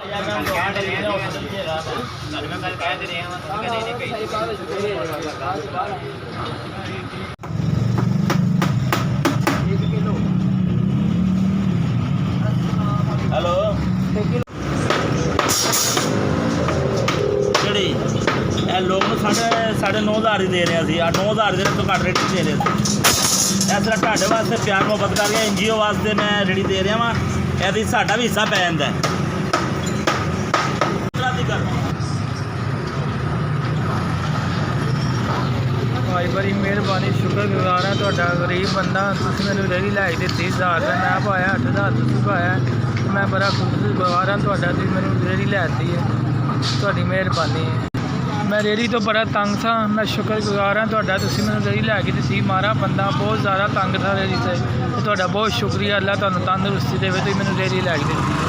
Hello जी लोग साढ़े 9,000 ही दे रहे थे 9,000 दे तो घट रेट दे रहे थे इस तरह ढाडे वास्ते प्यार मुहब्बत करके NGO वास्ते मैं रेडी दे रहा वहाँ यदि साडा भी हिस्सा पै जाता है। भाई बड़ी मेहरबानी शुक्रगुजार है तुहाडा गरीब बंदा तुसीं मैनूं रेहड़ी लै के दित्ती 1000 रुपये मैं पाया 8,000 तुसीं पाया मैं बड़ा शुक्रगुजार हाँ तुहाडा तुसीं मैनूं रेहड़ी लै दी है तुहाडी मेहरबानी है। मैं रेहड़ी तो बड़ा तंग था मैं शुक्रगुजार हाँ तुहाडा तुसीं मैनूं रेहड़ी लै के दित्ती मारा बंदा बहुत ज़्यादा तंग था रेहड़ी से तुहाडा बहुत शुक्रिया अल्लाह तुहानूं तंदरुस्ती देवे तुसीं मैनूं रेहड़ी लै के दित्ती।